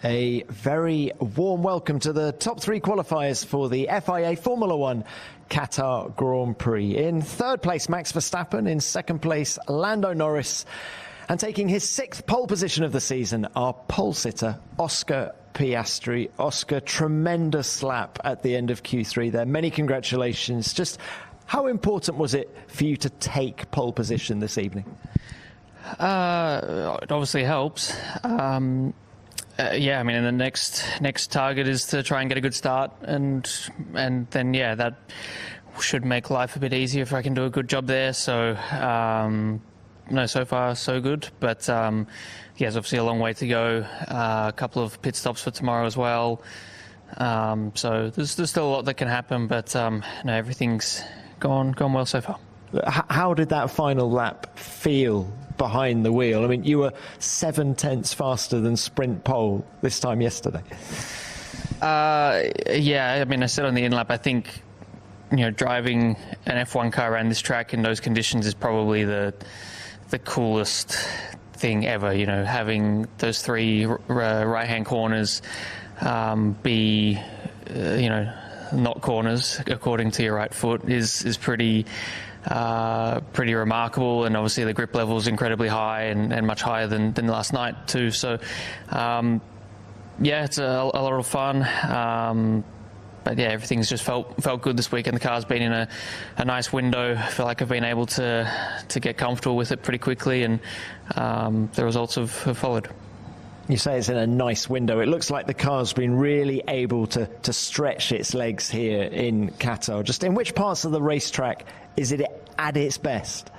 A very warm welcome to the top three qualifiers for the FIA Formula One Qatar Grand Prix. In third place, Max Verstappen. In second place, Lando Norris. And taking his sixth pole position of the season, our pole sitter, Osca Piastri. Oscar, tremendous lap at the end of Q3 there. Many congratulations. Just how important was it for you to take pole position this evening? It obviously helps. Yeah, I mean, the next target is to try and get a good start, and then that should make life a bit easier if I can do a good job there. So so far so good, but there's obviously a long way to go. A couple of pit stops for tomorrow as well. So there's still a lot that can happen, but everything's gone well so far. How did that final lap feel behind the wheel? I mean, you were 7/10 faster than sprint pole this time yesterday. I mean, I said on the in-lap, I think, driving an F1 car around this track in those conditions is probably the coolest thing ever. Having those three right-hand corners be, not corners according to your right foot is pretty remarkable, and obviously the grip level is incredibly high and much higher than last night too. So it's a lot of fun, but everything's just felt good this week, and the car's been in a nice window. I feel like I've been able to get comfortable with it pretty quickly, and the results have followed. You say it's in a nice window. It looks like the car's been really able to stretch its legs here in Qatar. Just in which parts of the racetrack is it at its best?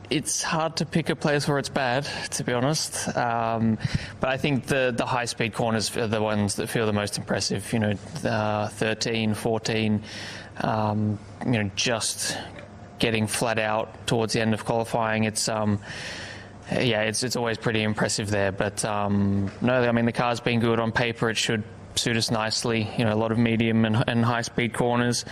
It's hard to pick a place where it's bad, to be honest. But I think the high-speed corners are the ones that feel the most impressive. 13, 14, just getting flat out towards the end of qualifying. It's always pretty impressive there. But the car's been good on paper. It should suit us nicely. A lot of medium and high-speed corners,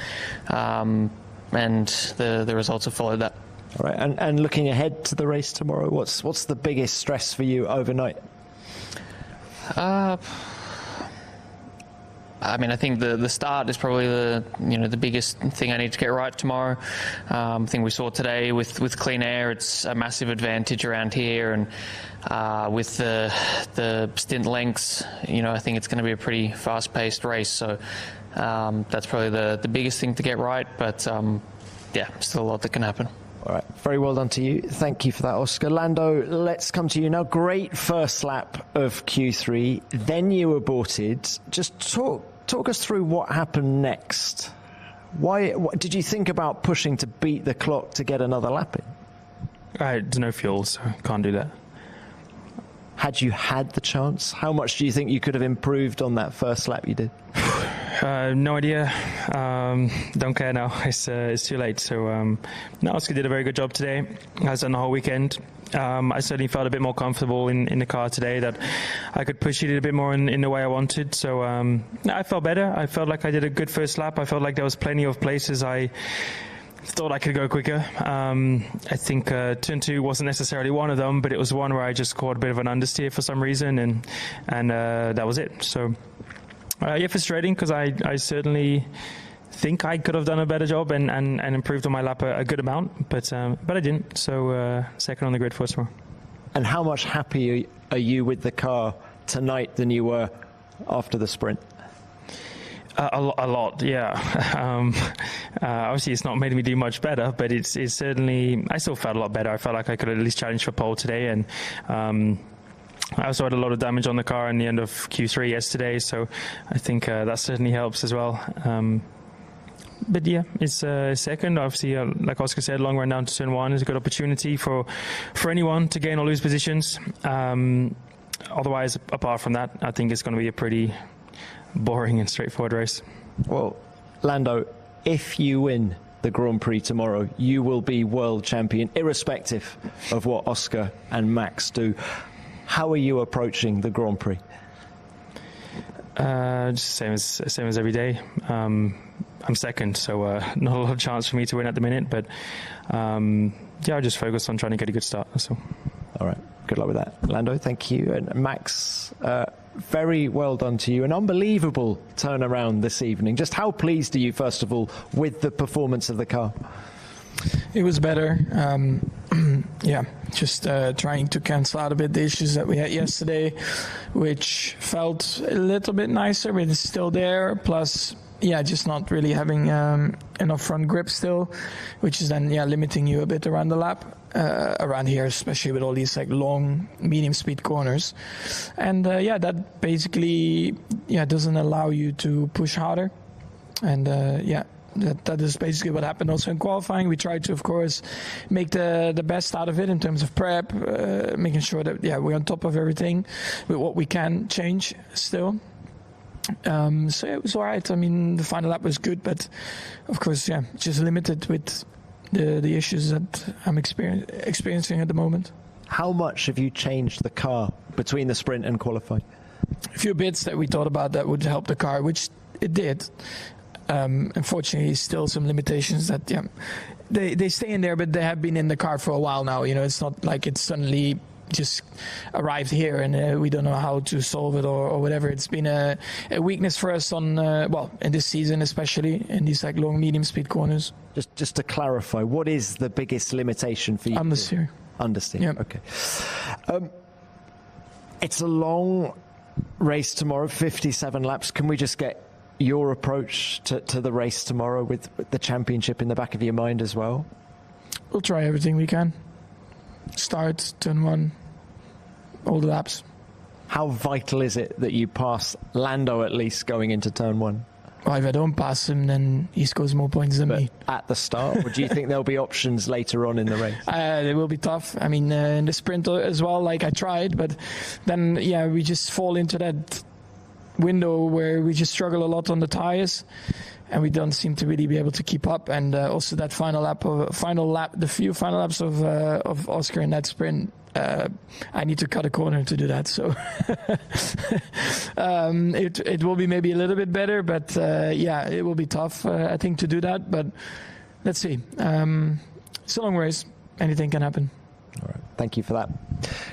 and the results have followed that. All right, and looking ahead to the race tomorrow, what's the biggest stress for you overnight? I think the start is probably the biggest thing I need to get right tomorrow. I think we saw today with clean air, it's a massive advantage around here, and with the stint lengths, I think it's going to be a pretty fast-paced race. So that's probably the biggest thing to get right. But still a lot that can happen. All right, very well done to you. Thank you for that, Oscar. Lando, let's come to you now. Great first lap of Q3. Then you aborted. Just talk us through what happened next. Why did you think about pushing to beat the clock to get another lap in? There's no fuel, so can't do that. Had you had the chance, how much do you think you could have improved on that first lap you did? No idea. Don't care now. It's too late. So Oscar did a very good job today. Has done the whole weekend. I certainly felt a bit more comfortable in the car today, that I could push it a bit more in the way I wanted. So I felt better. I felt like I did a good first lap. I felt like there was plenty of places I thought I could go quicker. I think turn 2 wasn't necessarily one of them, but it was one where I just caught a bit of an understeer for some reason, and that was it. So frustrating, because I certainly think I could have done a better job and improved on my lap a good amount, but I didn't. So second on the grid for tomorrow. And how much happier are you with the car tonight than you were after the sprint? A lot, yeah. Obviously, it's not made me do much better, but it's certainly, I still felt a lot better. I felt like I could at least challenge for pole today, and I also had a lot of damage on the car in the end of Q3 yesterday, so I think that certainly helps as well. But it's second. Obviously, like Oscar said, long run down to turn 1 is a good opportunity for anyone to gain or lose positions. Otherwise, apart from that, I think it's going to be a pretty boring and straightforward race. Well, Lando, if you win the Grand Prix tomorrow, you will be world champion, irrespective of what Oscar and Max do. How are you approaching the Grand Prix? Just same as every day. I'm second, so not a lot of chance for me to win at the minute. But I'll just focus on trying to get a good start. So. All right. Good. Good luck with that. Lando, thank you. And Max, very well done to you. An unbelievable turnaround this evening. Just how pleased are you, first of all, with the performance of the car? It was better. Just trying to cancel out a bit the issues that we had yesterday, which felt a little bit nicer, but it's still there. Plus, just not really having enough front grip still, which is then limiting you a bit around the lap. Around here, especially with all these like long medium speed corners, and that basically doesn't allow you to push harder, and that is basically what happened also in qualifying. We tried to, of course, make the best out of it in terms of prep, making sure that we're on top of everything with what we can change still. So it was all right. I mean, the final lap was good, but of course, just limited with the issues that I'm experiencing at the moment. How much have you changed the car between the sprint and qualifying? A few bits that we thought about that would help the car, which it did. Unfortunately, still some limitations that they stay in there, but they have been in the car for a while now. It's not like it's suddenly just arrived here and we don't know how to solve it or whatever. It's been a weakness for us on in this season, especially in these like long medium speed corners. Just to clarify, what is the biggest limitation for you? Understeer. Understeer. Okay. It's a long race tomorrow, 57 laps. Can we just get your approach to the race tomorrow with the championship in the back of your mind as well? We'll try everything we can. Start, turn one, all the laps. How vital is it that you pass Lando at least going into turn one? Well, if I don't pass him, then he scores more points than me. At the start? Or do you think there'll be options later on in the race? It will be tough. I mean, in the sprint as well, like I tried, but then, we just fall into that window where we just struggle a lot on the tires. And we don't seem to really be able to keep up. And also that the few final laps of Oscar in that sprint, I need to cut a corner to do that. So it will be maybe a little bit better, but it will be tough, I think, to do that. But let's see. It's a long race. Anything can happen. All right. Thank you for that.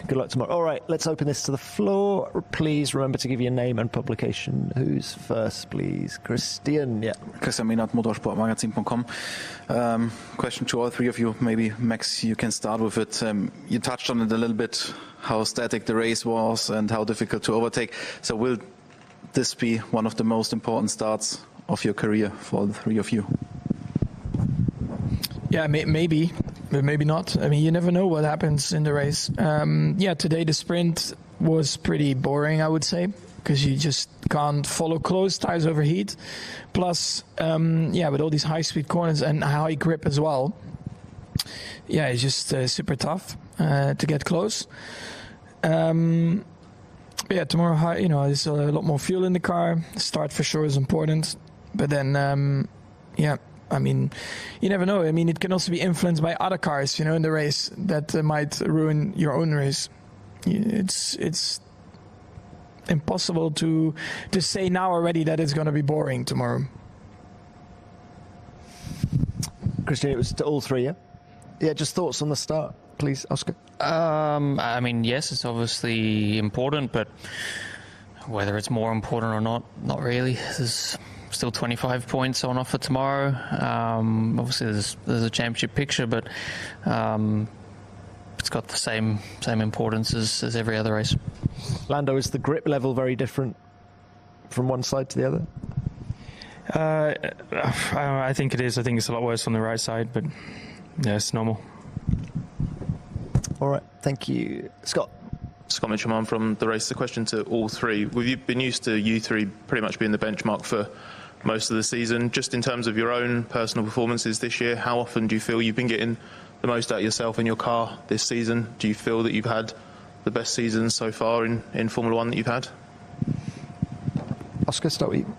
Good luck tomorrow. All right, let's open this to the floor. Please remember to give your name and publication. Who's first, please? Christian, Christian Mehnert, motorsportmagazin.com. Question to all three of you. Maybe, Max, you can start with it. You touched on it a little bit, how static the race was and how difficult to overtake. So will this be one of the most important starts of your career for all the three of you? Yeah, maybe. But maybe not. I mean, you never know what happens in the race. Today the sprint was pretty boring, I would say, because you just can't follow close, tires overheat. Plus, with all these high-speed corners and high grip as well, it's just super tough to get close. Tomorrow, there's a lot more fuel in the car. Start for sure is important. But then, I mean, you never know. I mean, it can also be influenced by other cars, in the race that might ruin your own race. It's impossible to say now already that it's going to be boring tomorrow. Christian, it was to all three, yeah? Just thoughts on the start, please, Oscar. I mean, yes, it's obviously important, but whether it's more important or not really. There's still 25 points on offer tomorrow. Obviously, there's a championship picture, but it's got the same importance as every other race. Lando, is the grip level very different from one side to the other? I think it is. I think it's a lot worse on the right side, but it's normal. All right, thank you. Scott Mitchell from The Race. The question to all three. We've been used to you three pretty much being the benchmark for most of the season. Just in terms of your own personal performances this year, how often do you feel you've been getting the most out of yourself in your car this season? Do you feel that you've had the best season so far in Formula One that you've had? Oscar, start with you.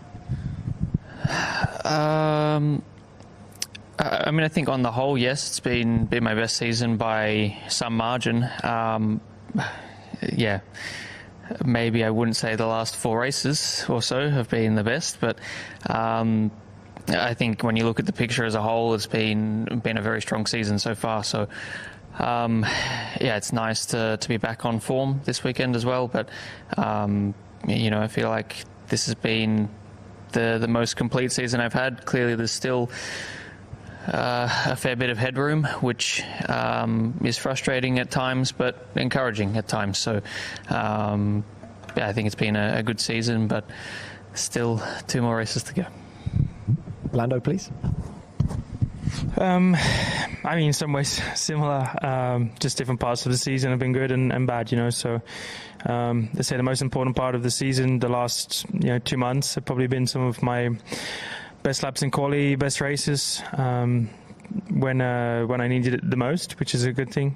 I mean, I think on the whole, yes, it's been my best season by some margin. Maybe I wouldn't say the last 4 races or so have been the best, but I think when you look at the picture as a whole, it's been a very strong season so far. So yeah, it's nice to be back on form this weekend as well. But I feel like this has been the most complete season I've had. Clearly, there's still a fair bit of headroom, which is frustrating at times, but encouraging at times. So, I think it's been a good season, but still 2 more races to go. Lando, please. In some ways similar. Just different parts of the season have been good and bad, So, they say the most important part of the season, the last 2 months, have probably been some of my best laps in quali, best races, when I needed it the most, which is a good thing.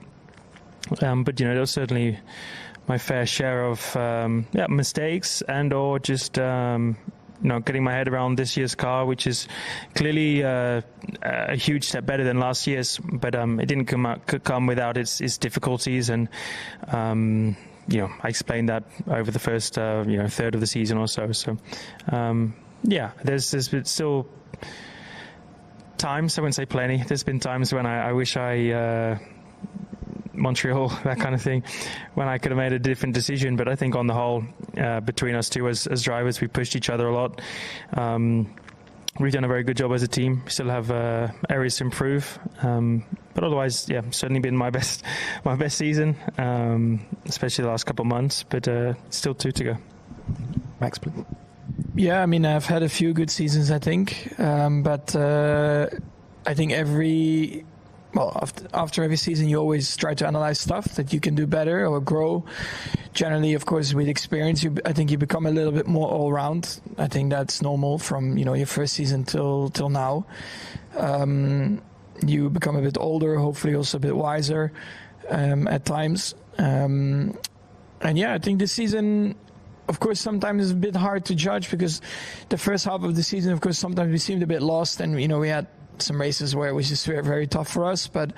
But there was certainly my fair share of mistakes or just getting my head around this year's car, which is clearly a huge step better than last year's, but it didn't come without its difficulties, and I explained that over the first third of the season or so. So there's been still times, I wouldn't say plenty, there's been times when I wish Montreal, that kind of thing, when I could have made a different decision. But I think on the whole, between us two as drivers, we pushed each other a lot. We've done a very good job as a team. We still have areas to improve, but otherwise, certainly been my best season, especially the last couple of months. But still 2 to go. Max, please. Yeah, I've had a few good seasons, I think, but I think after every season, you always try to analyze stuff that you can do better or grow. Generally, of course, with experience, I think you become a little bit more all-round. I think that's normal from your first season till now. You become a bit older, hopefully also a bit wiser at times. I think this season, of course, sometimes it's a bit hard to judge because the first half of the season, of course, sometimes we seemed a bit lost, and we had some races where it was just very, very tough for us. But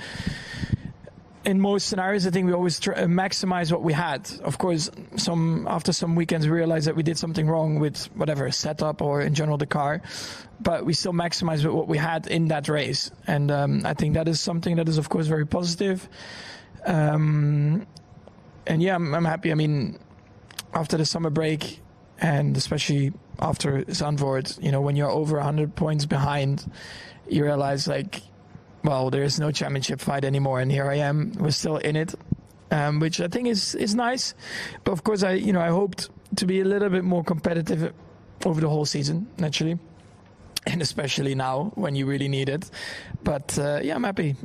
in most scenarios, I think we always try to maximize what we had. Of course, after some weekends, we realized that we did something wrong with whatever setup or in general the car, but we still maximized with what we had in that race. And I think that is something that is, of course, very positive. I'm happy. After the summer break, and especially after Zandvoort, when you're over 100 points behind, you realize there is no championship fight anymore, and here I am. We're still in it, which I think is nice. But of course, I hoped to be a little bit more competitive over the whole season, naturally, and especially now when you really need it. But I'm happy.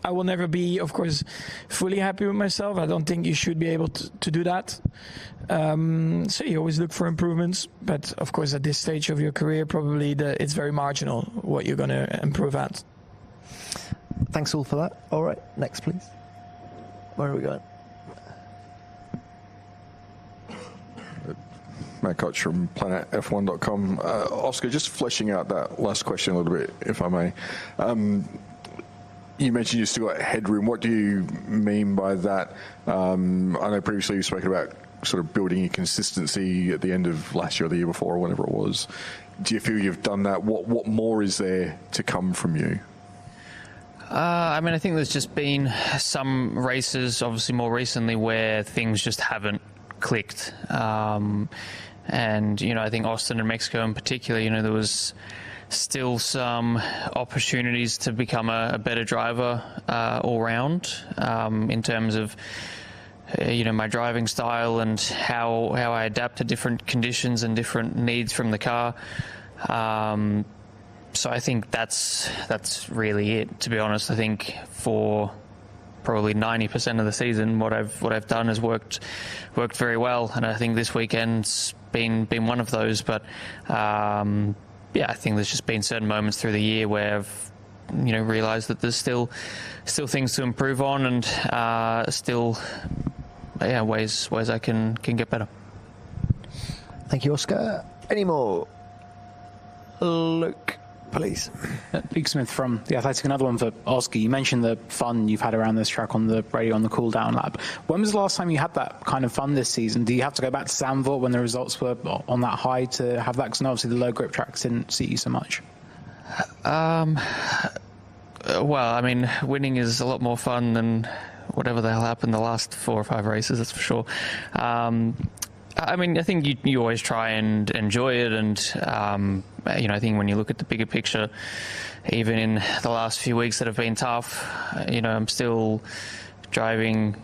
I will never be, of course, fully happy with myself. I don't think you should be able to do that. So you always look for improvements. But, of course, at this stage of your career, probably it's very marginal what you're going to improve at. Thanks all for that. All right, next, please. Where are we going? Matt Koch from planetf1.com. Oscar, just fleshing out that last question a little bit, if I may. You mentioned you still got headroom. What do you mean by that? I know previously you've spoken about sort of building your consistency at the end of last year or the year before or whatever it was. Do you feel you've done that? What more is there to come from you? I think there's just been some races, obviously more recently, where things just haven't clicked. And, I think Austin and Mexico in particular, there was still some opportunities to become a better driver all round in terms of my driving style and how I adapt to different conditions and different needs from the car. So I think that's really it, to be honest. I think for probably 90% of the season, what I've done has worked very well, and I think this weekend's been one of those. But I think there's just been certain moments through the year where I've realised that there's still things to improve on, and still ways I can get better. Thank you, Oscar. Any more? Luke, please. Luke Smith from The Athletic. Another one for Oscar. You mentioned the fun you've had around this track on the radio on the cool down lap. When was the last time you had that kind of fun this season? Do you have to go back to Zandvoort when the results were on that high to have that? Because obviously the low grip tracks didn't suit you so much. Well, I mean, winning is a lot more fun than whatever the hell happened the last 4 or 5 races, that's for sure. I mean, I think you always try and enjoy it, and I think when you look at the bigger picture, even in the last few weeks that have been tough, I'm still driving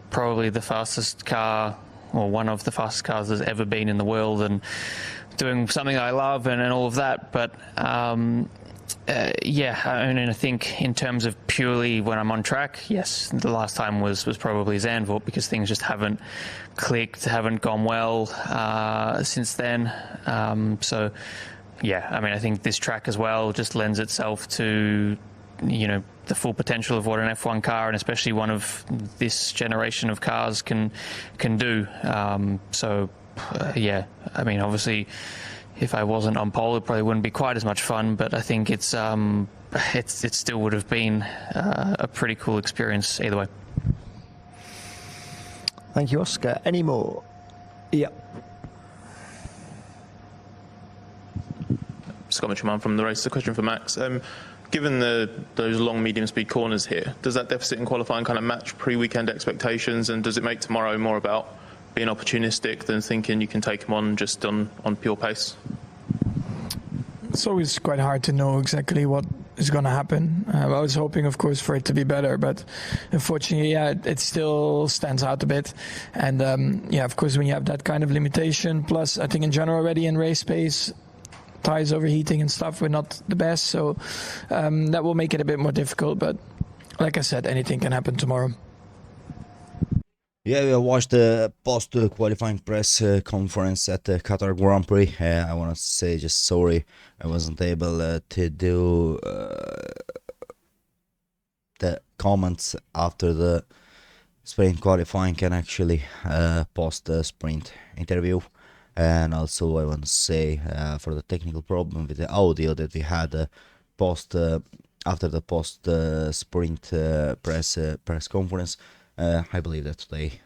probably the fastest car, or one of the fastest cars there's ever been in the world, and doing something I love and all of that. But I mean, I think in terms of purely when I'm on track, yes, the last time was probably Zandvoort, because things just haven't clicked, haven't gone well since then. So, yeah, I mean, I think this track as well just lends itself to, the full potential of what an F1 car, and especially one of this generation of cars, can do. Yeah, I mean, obviously, if I wasn't on pole, it probably wouldn't be quite as much fun, but I think it still would have been a pretty cool experience either way. Thank you, Oscar. Any more? Yeah. Scott Mitchell from the race. A question for Max. Given those long medium-speed corners here, does that deficit in qualifying kind of match pre-weekend expectations, and does it make tomorrow more about being opportunistic than thinking you can take them on just on pure pace? It's always quite hard to know exactly what is going to happen. I was hoping, of course, for it to be better, but unfortunately, it still stands out a bit. And of course, when you have that kind of limitation, plus I think in general already in race pace, tires overheating and stuff were not the best, so that will make it a bit more difficult. But like I said, anything can happen tomorrow. Yeah, we watched the post-qualifying press conference at the Qatar Grand Prix. I want to say just sorry I wasn't able to do the comments after the sprint qualifying and actually post-sprint interview. And also I want to say for the technical problem with the audio that we had after the post-sprint press conference. I believe that today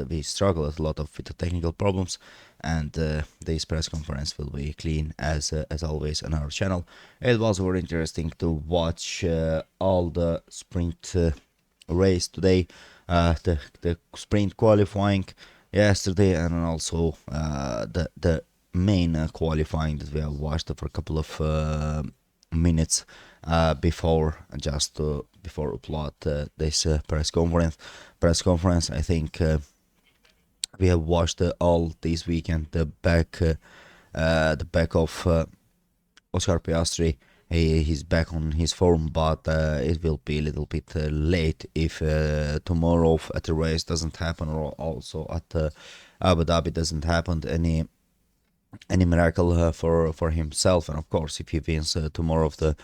we struggled a lot with the technical problems, and this press conference will be clean as always on our channel. It was very interesting to watch all the sprint race today, the sprint qualifying yesterday, and also the main qualifying that we have watched for a couple of minutes before upload this press conference. I think we have watched all this weekend the back of Oscar Piastri. He's back on his form, but it will be a little bit late if tomorrow at the race doesn't happen, or also at Abu Dhabi doesn't happen any miracle for himself. And of course, if he wins tomorrow of the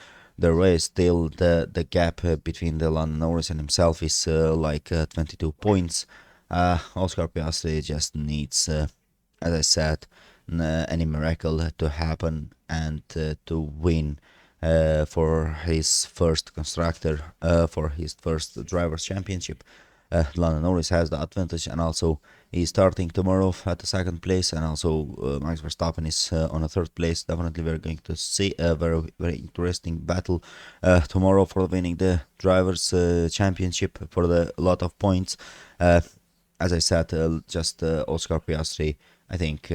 race, still the gap between the Lando Norris and himself is like 22 points. Oscar Piastri just needs, as I said, any miracle to happen and to win for his first for his first driver's championship. Lando Norris has the advantage, and also he's starting tomorrow at the second place, and also Max Verstappen is on a third place. Definitely we're going to see a very, very interesting battle tomorrow for winning the drivers championship for the lot of points. As I said, just Oscar Piastri, I think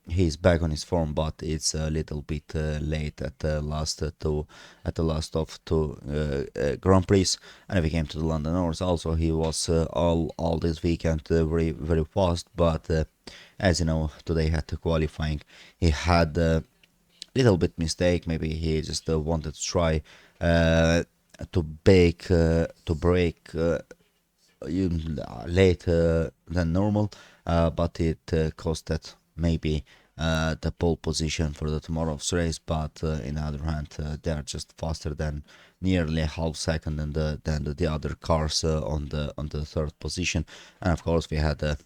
he's back on his form, but it's a little bit late at the last of two Grand Prix. And if we came to the Lando Norris, also he was all this weekend very, very fast. But as you know, today had the qualifying, he had a little bit mistake. Maybe he just wanted to try to break later than normal, but it costed maybe the pole position for the tomorrow's race. But in the other hand, they are just faster than nearly half second than the other cars on the third position. And of course, we had a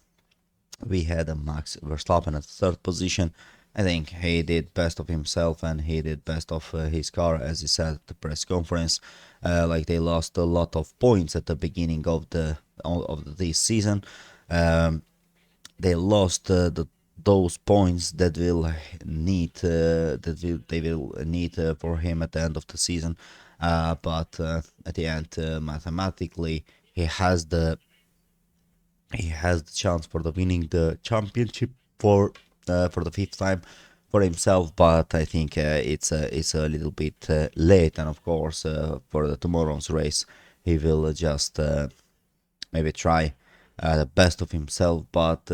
Max Verstappen at the third position. I think he did best of himself, and he did best of his car, as he said at the press conference. Like they lost a lot of points at the beginning of this season. They lost the those points that will need they will need for him at the end of the season. But at the end, mathematically, he has the chance for the winning the championship for the fifth time for himself. But I think it's a little bit late, and of course for the tomorrow's race he will just maybe try the best of himself. But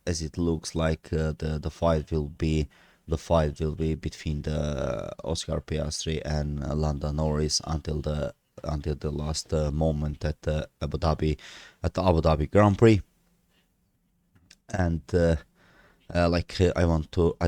as it looks like the fight will be between the Oscar Piastri and Lando Norris until the last moment at the Abu Dhabi Grand Prix. And I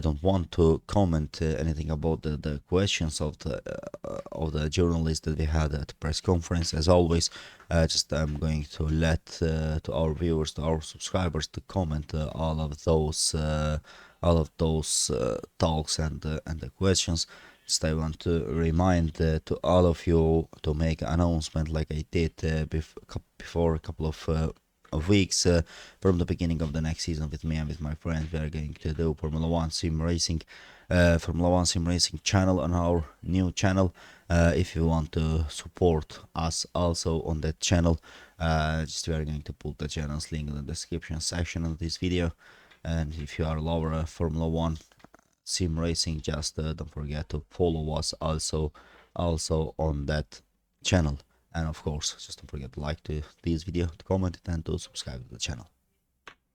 don't want to comment anything about the questions of the journalists that we had at the press conference. As always, just I'm going to let to our viewers, to our subscribers, to comment all of those talks and the questions. Just I want to remind to all of you to make an announcement like I did before a couple of weeks from the beginning of the next season. With me and with my friends, we are going to do Formula One Sim Racing channel on our new channel. If you want to support us also on that channel, just we are going to put the channel's link in the description section of this video. And if you are a lover of Formula One Sim Racing, just don't forget to follow us also on that channel. And of course, just don't forget to like this video, to comment it, and to subscribe to the channel.